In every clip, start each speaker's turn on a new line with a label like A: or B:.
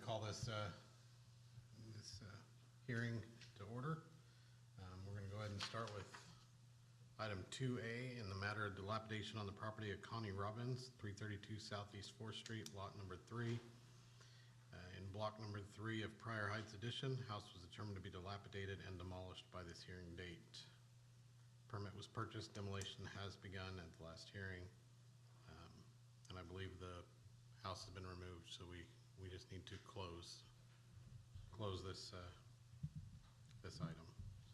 A: call this hearing to order. We're going to go ahead and start with item 2A in the matter of dilapidation on the property of Connie Robbins, 332 Southeast 4th Street, lot number 3. In block number 3 of Pryor Heights Edition, house was determined to be dilapidated and demolished by this hearing date. Permit was purchased, demolition has begun at the last hearing, and I believe the house has been removed, so we just need to close this this item.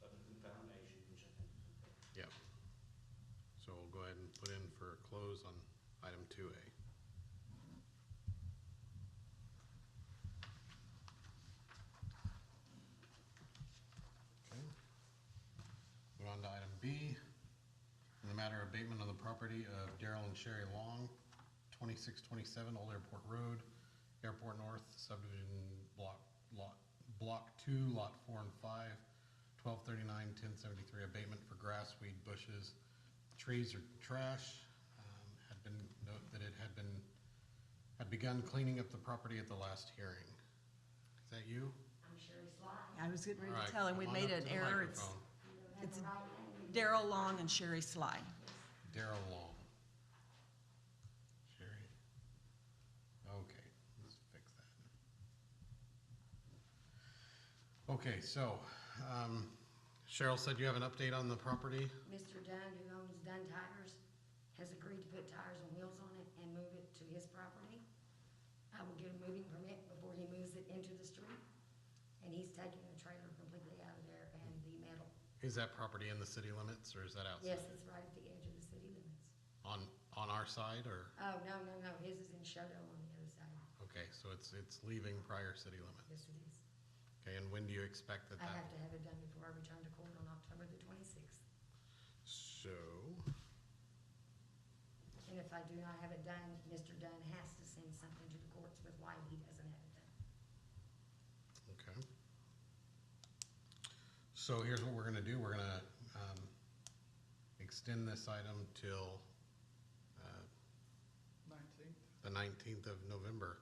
B: Other than foundation, which I think is okay.
A: Yep. So we'll go ahead and put in for a close on item 2A. Okay. Move on to item B. In the matter of abatement of the property of Daryl and Sherry Long, 2627 Old Airport Road, Airport North, subdivision block 2, lot 4 and 5, 1239, 1073, abatement for grass, weed, bushes, trees, or trash. Note that it had begun cleaning up the property at the last hearing. Is that you?
C: I'm Sherry Sly.
D: I was getting ready
A: All
D: to
A: right,
D: tell him we
A: come on
D: made
A: up
D: an
A: to the
D: error.
A: microphone.
D: It's Daryl Long and Sherry Sly.
A: Daryl Long. Sherry. Okay, let's fix that. Okay, so Cheryl said you have an update on the property.
C: Mr. Dunn, who owns Dunn Tires, has agreed to put tires and wheels on it and move it to his property. I will get a moving permit before he moves it into the street. And he's taking the trailer completely out of there and the metal.
A: Is that property in the city limits, or is that outside?
C: Yes, it's right at the edge of the city limits.
A: On our side, or?
C: Oh, no, his is in Shodo on the other side.
A: Okay, so it's leaving Pryor city limits.
C: Yes, it is.
A: Okay, and when do you expect that
C: I
A: that?
C: have to have it done before I return to court on October the 26th.
A: So,
C: And if I do not have it done, Mr. Dunn has to send something to the courts with why he doesn't have it done.
A: okay. So here's what we're gonna do. We're gonna extend this item till
E: 19th.
A: the 19th of November,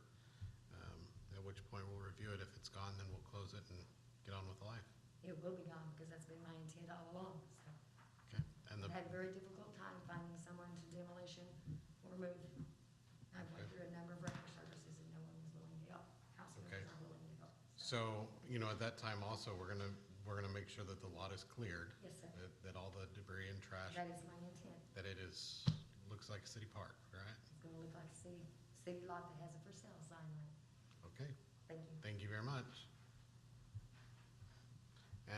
A: at which point we'll review it. If it's gone, then we'll close it and get on with life.
C: It will be gone because that's been my intent all along, so.
A: Okay, and
C: I've had a very difficult time finding someone to demolition or move. I've went through a number of record services and no one was willing to help. House owners
A: Okay.
C: are willing to help.
A: so, at that time also, we're gonna make sure that the lot is cleared.
C: Yes, sir.
A: That all the debris and trash,
C: That is my intent.
A: that it looks like a city park, right?
C: It's gonna look like a city lot that has a for sale sign on it.
A: Okay,
C: Thank you.
A: thank you very much.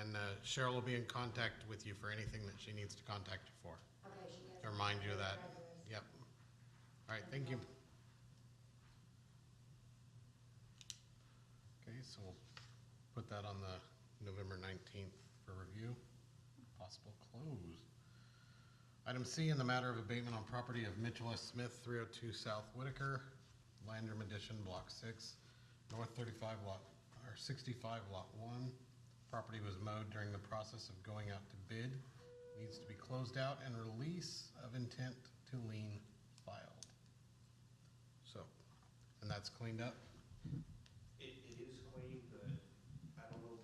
A: And Cheryl will be in contact with you for anything that she needs to contact you for.
C: Okay, she has.
A: To remind you of that.
C: Address.
A: Yep. All right, thank you. Okay, so we'll put that on the November 19th for review. Possible close. Item C, in the matter of abatement on property of Mitchell S. Smith, 302 South Whitaker, Landrum Edition, Block 6, North 65 Lot 1. Property was mowed during the process of going out to bid. Needs to be closed out and release of intent to lien filed. So, and that's cleaned up?
B: It is clean, but I don't know,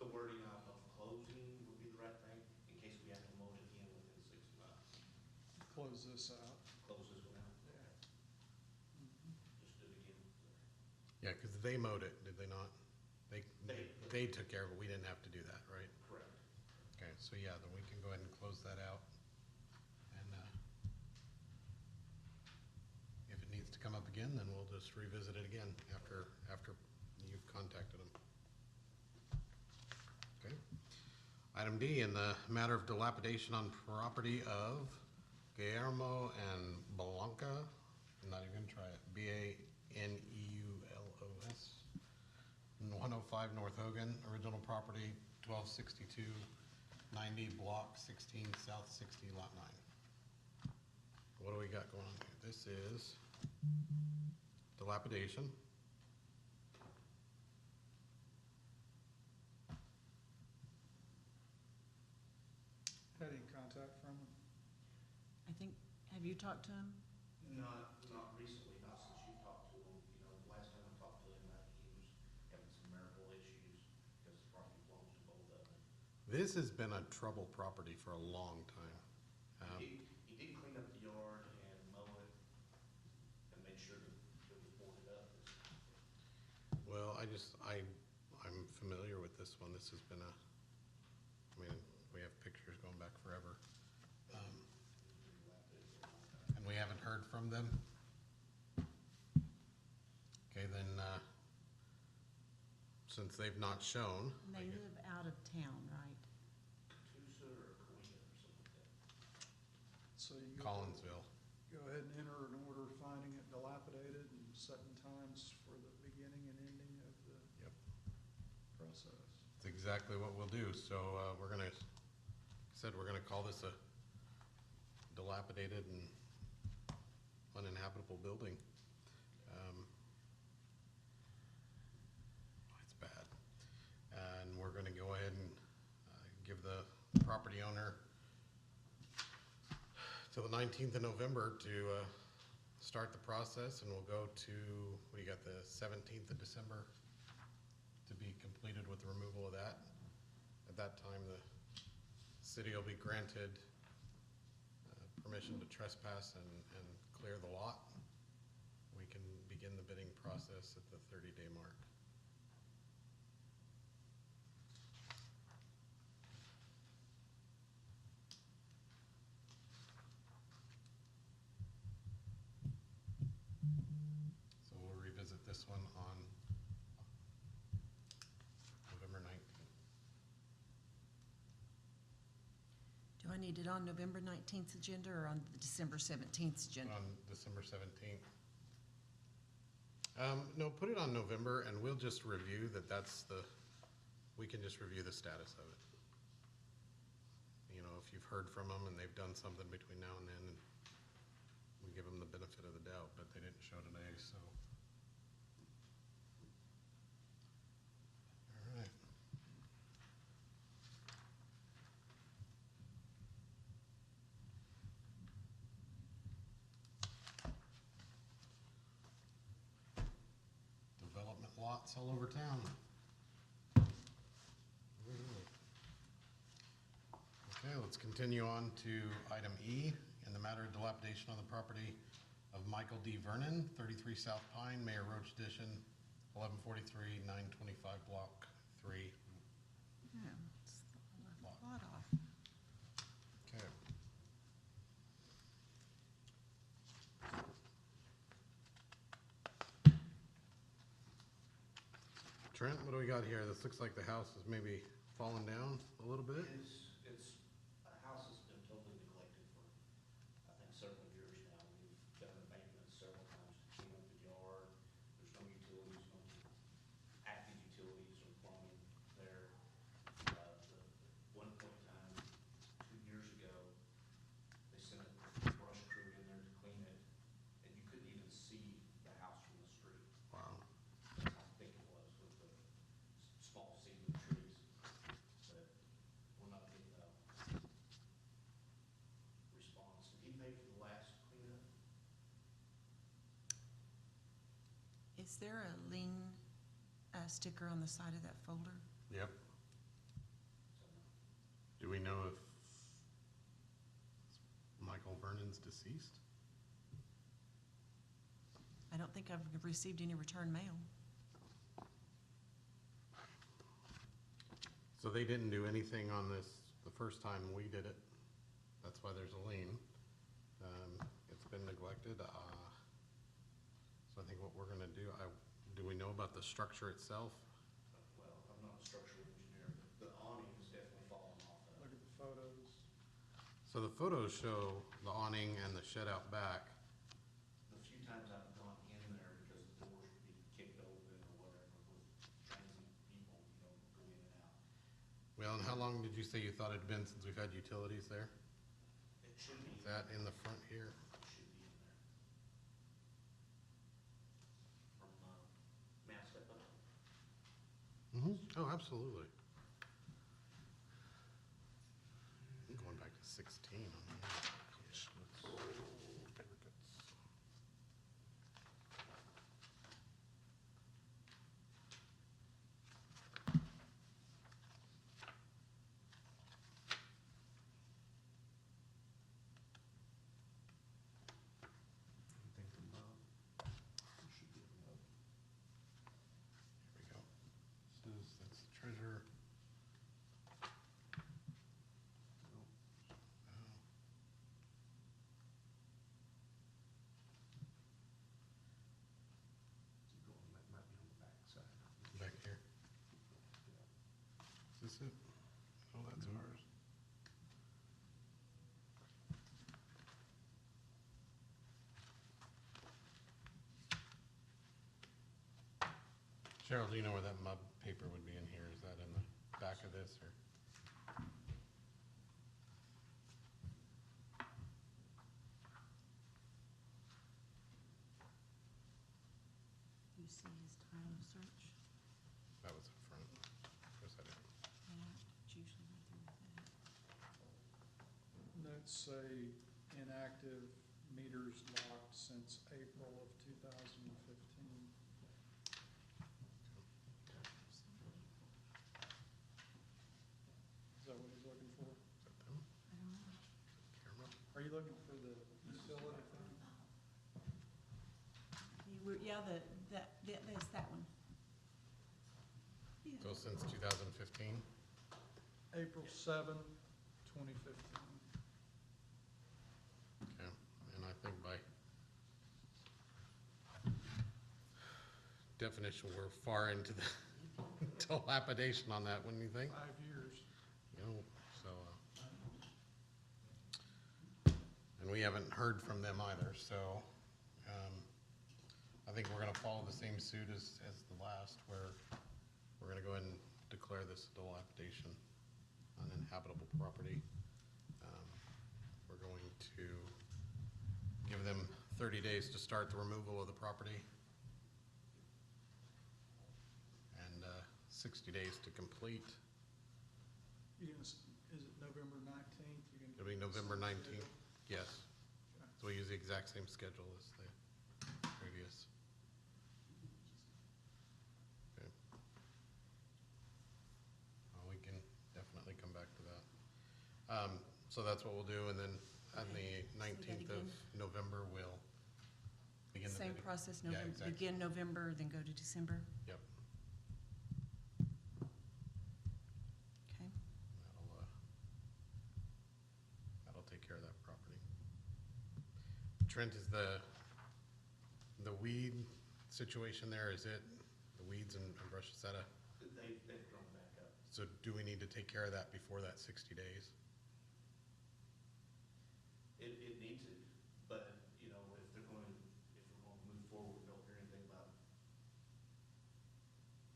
B: the wording of closing would be the right thing, in case we have to mow it again within 6 months.
E: Close this out.
B: Close this one out,
E: Yeah.
B: just do it again.
A: Yeah, because they mowed it, did they not?
B: They-
A: They took care of it, we didn't have to do that, right?
B: Correct.
A: Okay, so yeah, then we can go ahead and close that out. And if it needs to come up again, then we'll just revisit it again after you've contacted them. Okay. Item D, in the matter of dilapidation on property of Guillermo and Blanca, I'm not even gonna try it, Baneullos, 105 North Hogan, original property 1262-90, block 16, South 60, lot 9. What do we got going on here? This is dilapidation.
E: Had any contact from him?
D: I think, have you talked to him?
B: Not recently, not since you talked to him, last time I talked to him,
A: This has been a trouble property for a long time.
B: He did clean up the yard and mow it and make sure that it was boarded up.
A: Well, I'm familiar with this one. This has been I mean, we have pictures going back forever. And we haven't heard from them? Okay, then, since they've not shown.
D: And they live out of town, right?
B: Catoosa or Coweta or something like that.
E: So you go
A: Collinsville.
E: ahead and enter an order finding it dilapidated and setting times for the beginning and ending of the
A: Yep.
E: process.
A: That's exactly what we'll do. So, we're gonna call this a dilapidated and uninhabitable building. It's bad. And we're gonna go ahead and give the property owner till the 19th of November to start the process, and we'll go to, we got the 17th of December to be completed with the removal of that. At that time, the city will be granted permission to trespass and clear the lot. We can begin the bidding process at the 30-day mark. So we'll revisit this one on November 19th.
D: Do I need it on November 19th agenda or on the December 17th agenda?
A: On December 17th. No, put it on November, and we'll just review we can just review the status of it. You know, if you've heard from them and they've done something between now and then, we give them the benefit of the doubt, but they didn't show today, so. All right. Development lots all over town. Okay, let's continue on to item E, in the matter of dilapidation on the property of Michael D. Vernon, 33 South Pine, Mayor Roach Edition, 1143, 925 Block 3.
D: Yeah, it's a lot off.
A: Okay. Trent, what do we got here? This looks like the house is maybe fallen down a little bit.
B: It's a house that's been totally neglected for, I think, several years now. We've done the maintenance several times to clean up the yard. There's no utilities, no active utilities or plumbing there. One point in time, 2 years ago, they sent a brush crew in there to clean it, and you couldn't even see the house from the street.
A: Wow.
B: That's how thick it was with the small seedling trees. But we're not getting a response. Did he pay for the last cleanup?
D: Is there a lien sticker on the side of that folder?
A: Yep.
B: So,
A: Do we know if Michael Vernon's deceased?
D: I don't think I've received any return mail.
A: So they didn't do anything on this the first time we did it. That's why there's a lien. It's been neglected. So I think what we're gonna do, do we know about the structure itself?
B: well, I'm not a structural engineer, but the awning has definitely fallen off of
E: Look
B: it.
E: at the photos.
A: So the photos show the awning and the shed out back.
B: The few times I've gone in there because the doors would be kicked open or whatever with transient people, go in and out.
A: Well, and how long did you say you thought it'd been since we've had utilities there?
B: It should be.
A: Is that in the front here?
B: It should be in there. From, may I step up?
A: Oh, absolutely. I'm going back to 16 on that. is it? Oh, that's ours. Cheryl, do you know where that mud paper would be in here? Is that in the back of this, or?
D: You see his title search?
A: That was up front. Where's that at?
D: Yeah, it's usually right there with that.
E: Notes say inactive, meters locked since April of 2015. Is that what he's looking for?
A: Is that them?
D: I don't know.
A: Camera?
E: Are you looking for the utility thing?
D: Yeah, there's that one. Yeah.
A: So since 2015?
E: April 7, 2015.
A: Okay, and I think by definition, we're far into the dilapidation on that, wouldn't you think?
E: 5 years.
A: You know, so, and we haven't heard from them either, so, I think we're gonna follow the same suit as the last, where we're gonna go ahead and declare this dilapidation uninhabitable property. We're going to give them 30 days to start the removal of the property, and 60 days to complete.
E: Is it November 19th? You
A: It'll be November 19th, yes.
E: Okay.
A: So we use the exact same schedule as the previous. Okay. Well, we can definitely come back to that. So that's what we'll do, and then on the 19th of November, we'll begin the
D: Same
A: bidding.
D: process,
A: Yeah,
D: November,
A: exactly.
D: begin November, then go to December?
A: Yep.
D: Okay.
A: That'll take care of that property. Trent, is the weed situation there, is it, the weeds and brush, is that
B: They've grown back up.
A: so do we need to take care of that before that 60 days?
B: It needs it, but, you know, if we're going to move forward, we don't hear anything about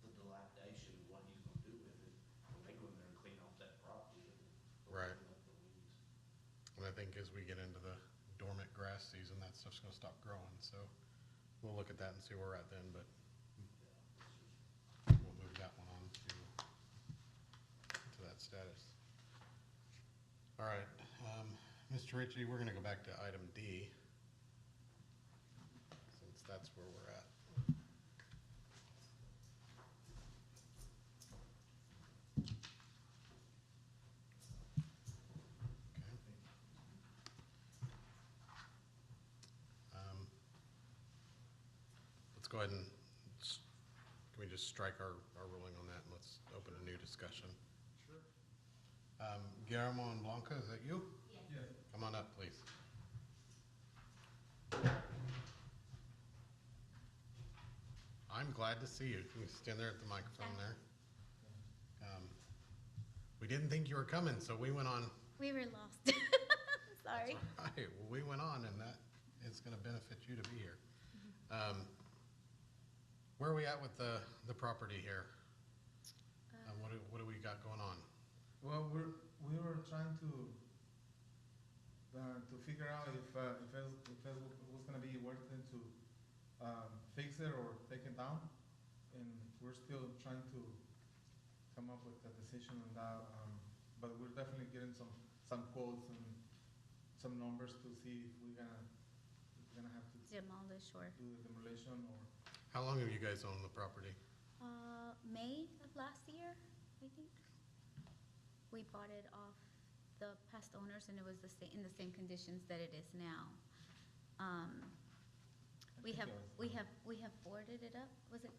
B: the dilapidation, what he's gonna do with it, when they go in there and clean off that property and
A: Right.
B: clean up the weeds.
A: And I think as we get into the dormant grass season, that stuff's gonna stop growing, so we'll look at that and see where we're at then, but we'll move that one on to that status. All right, Mr. Ritchie, we're gonna go back to item D, since that's where we're at. Okay. Let's go ahead and, can we just strike our ruling on that, and let's open a new discussion?
E: Sure.
A: Guillermo and Blanca, is that you?
E: Yes.
A: Come on up, please. I'm glad to see you. Can you stand there at the microphone there? We didn't think you were coming, so we went on.
F: We were lost. Sorry.
A: That's all right. Well, we went on, and that is gonna benefit you to be here. Where are we at with the property here? What do we got going on?
G: Well, we were trying to figure out if it was gonna be worth it to fix it or take it down, and we're still trying to come up with a decision on that. But we're definitely getting some quotes and some numbers to see if we're gonna have to
F: Demolish or
G: do the demolition or.
A: How long have you guys owned the property?
F: May of last year, I think. We bought it off the past owners and it was in the same conditions that it is now. We have boarded it up. Was it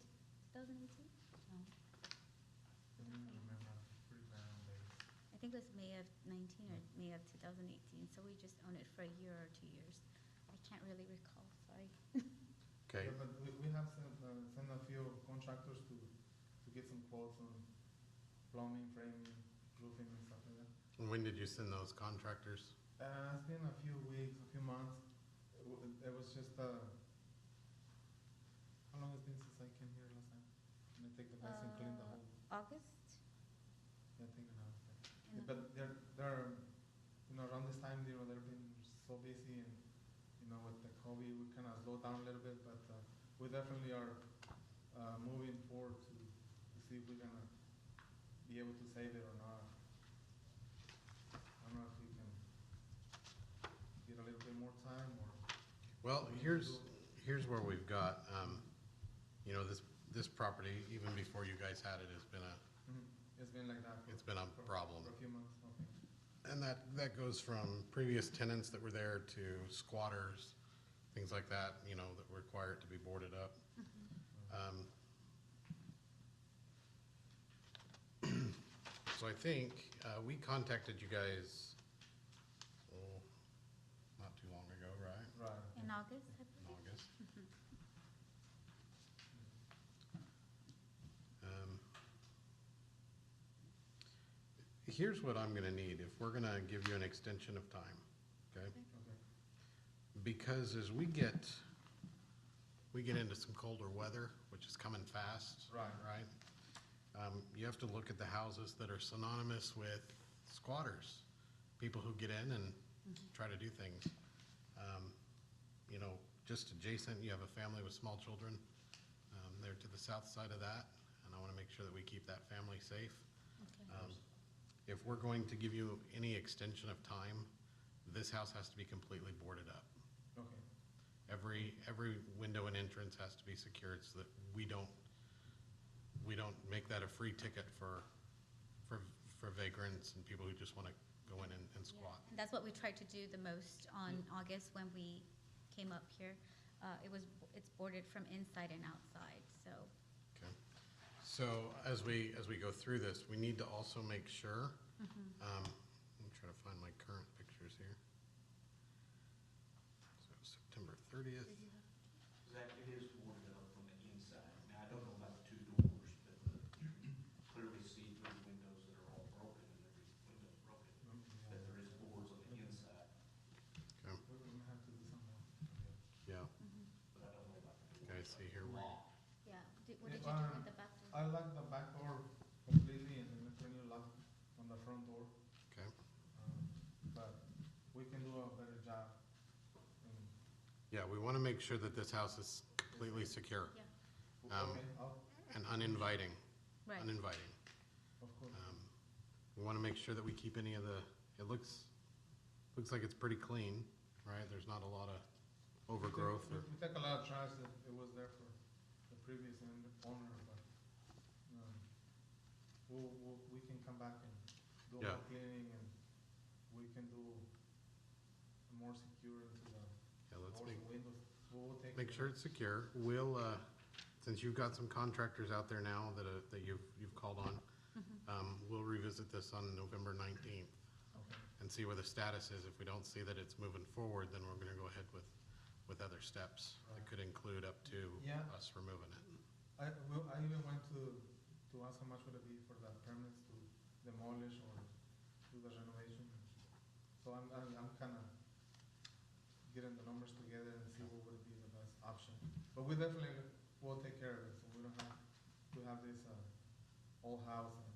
F: 2018? No,
G: I don't remember, pretty bad on dates.
F: I think it was May of 19 or May of 2018. So we just owned it for a year or 2 years. I can't really recall, sorry.
A: Okay,
G: Yeah, but we have sent a few contractors to get some quotes on plumbing, framing, roofing and stuff like that.
A: And when did you send those contractors?
G: It's been a few weeks, a few months. It was just, how long has it been since I came here last time? And I take the guys and clean the whole,
F: August?
G: yeah, I think now.
F: In
G: But they're, around this time, they've been so busy and, with the COVID, we kind of slowed down a little bit, but, we definitely are, moving forward to see if we're gonna be able to save it or not. I don't know if we can get a little bit more time or.
A: Well, here's where we've got, this property, even before you guys had it, has been
G: It's been like that.
A: it's been a problem.
G: For a few months, okay.
A: And that goes from previous tenants that were there to squatters, things like that, that require it to be boarded up. So I think, we contacted you guys, not too long ago, right?
G: Right.
F: In August, I
A: In
F: believe.
A: August.
F: Mhm.
A: Here's what I'm gonna need, if we're gonna give you an extension of time, okay?
G: Okay.
A: Because as we get into some colder weather, which is coming fast.
G: Right.
A: Right? You have to look at the houses that are synonymous with squatters, people who get in and try to do things. Just adjacent, you have a family with small children. They're to the south side of that, and I wanna make sure that we keep that family safe.
F: Okay.
A: If we're going to give you any extension of time, this house has to be completely boarded up.
G: Okay.
A: Every window and entrance has to be secured so that we don't make that a free ticket for vagrants and people who just wanna go in and
F: Yeah,
A: squat.
F: and that's what we tried to do the most on August when we came up here. It's boarded from inside and outside, so.
A: Okay. So as we go through this, we need to also make sure, let me try to find my current pictures here. So September 30th.
B: Zach, it is boarded up from the inside. Now, I don't know about the two doors, but you can clearly see through the windows that are all broken and every window's broken, that there is boards on the inside,
A: Okay,
G: We're gonna have to do some more.
A: yeah,
B: but I don't know about the doors.
A: okay, see here.
B: Locked.
F: Yeah, what did you do with the bathroom?
G: I locked the back door completely and then I turn your lock on the front door.
A: Okay,
G: But we can do a better job.
A: yeah, we wanna make sure that this house is completely secure
F: Yeah,
G: Okay,
A: and uninviting,
F: right.
A: uninviting.
G: of course.
A: We wanna make sure that we keep any of it looks like it's pretty clean, right? There's not a lot of overgrowth or,
G: We take a lot of trash that it was there for the previous owner, but, we can come back and do
A: Yeah.
G: more cleaning and we can do more secure into the
A: yeah, let's
G: doors
A: make,
G: and windows. We'll take.
A: make sure it's secure. We'll, since you've got some contractors out there now that you've called on, we'll revisit this on November 19th
G: Okay.
A: and see where the status is. If we don't see that it's moving forward, then we're gonna go ahead with other steps. That
G: Right.
A: could include up to
G: Yeah.
A: us removing it.
G: I even went to ask how much would it be for the permits to demolish or do the renovation. So I'm kinda getting the numbers together and see what would be the best option. But we definitely will take care of it, so we don't have to have this, old house and,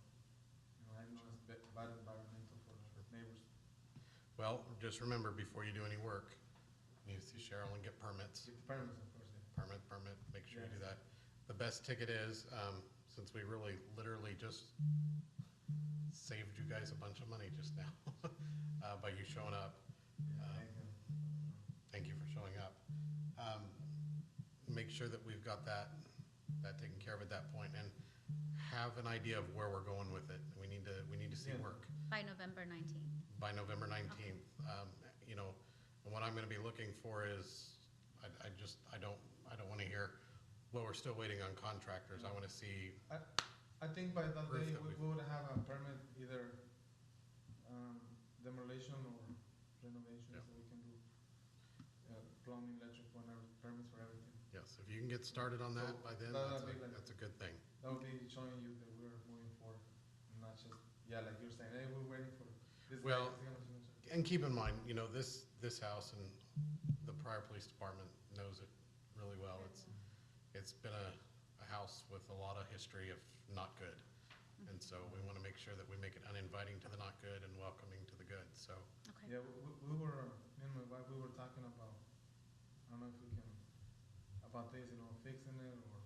G: I know it's bad environmental for the neighbors.
A: Well, just remember, before you do any work, you need to see Cheryl and get permits.
G: Get the permits, of course, yeah.
A: Permit, make sure you do
G: Yes.
A: that. The best ticket is, since we really literally just saved you guys a bunch of money just now, by you showing up.
G: Yeah, thank you.
A: Thank you for showing up. Make sure that we've got that taken care of at that point and have an idea of where we're going with it. We need to see
G: Yeah.
A: work
F: By November 19th.
A: by November 19th. And what I'm gonna be looking for is, I don't wanna hear, well, we're still waiting on contractors. I wanna see,
G: I think by that
A: Proof
G: day,
A: that
G: we
A: we've-
G: would have a permit, either, demolition or renovation,
A: Yeah.
G: so we can do, plumbing, electric, whatever, permits for everything.
A: yes, if you can get started on that by then,
G: That'd be like-
A: that's a good thing.
G: That would be showing you that we're moving forward, not not just, yeah, like you're saying, hey, we're waiting for this guy.
A: Well,
G: is gonna finish it.
A: And keep in mind, you know, this house and the Pryor Police Department knows it really well. It's been a house with a lot of history of not good. And so we want to make sure that we make it uninviting to the not good and welcoming to the good, so.
F: Okay.
G: Yeah, we were, me and my wife, we were talking about, I don't know if we can, about this, you know, fixing it or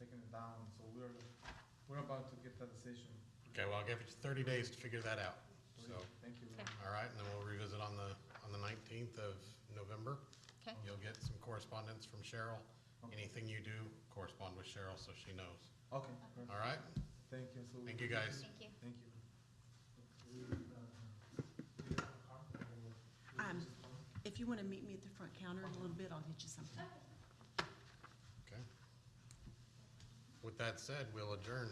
G: taking it down. So we're about to get that decision.
A: Okay, well, I'll give you 30 days to figure that out, so.
G: Thank you.
F: Okay.
A: All right, and then we'll revisit on the 19th of November.
F: Okay.
A: You'll get some correspondence from Cheryl.
G: Okay.
A: Anything you do, correspond with Cheryl so she knows.
G: Okay, perfect.
A: All right?
G: Thank you. So
A: Thank you, guys.
F: Thank you.
G: Thank you.
D: If you want to meet me at the front counter in a little bit, I'll get you something.
A: Okay. With that said, we'll adjourn.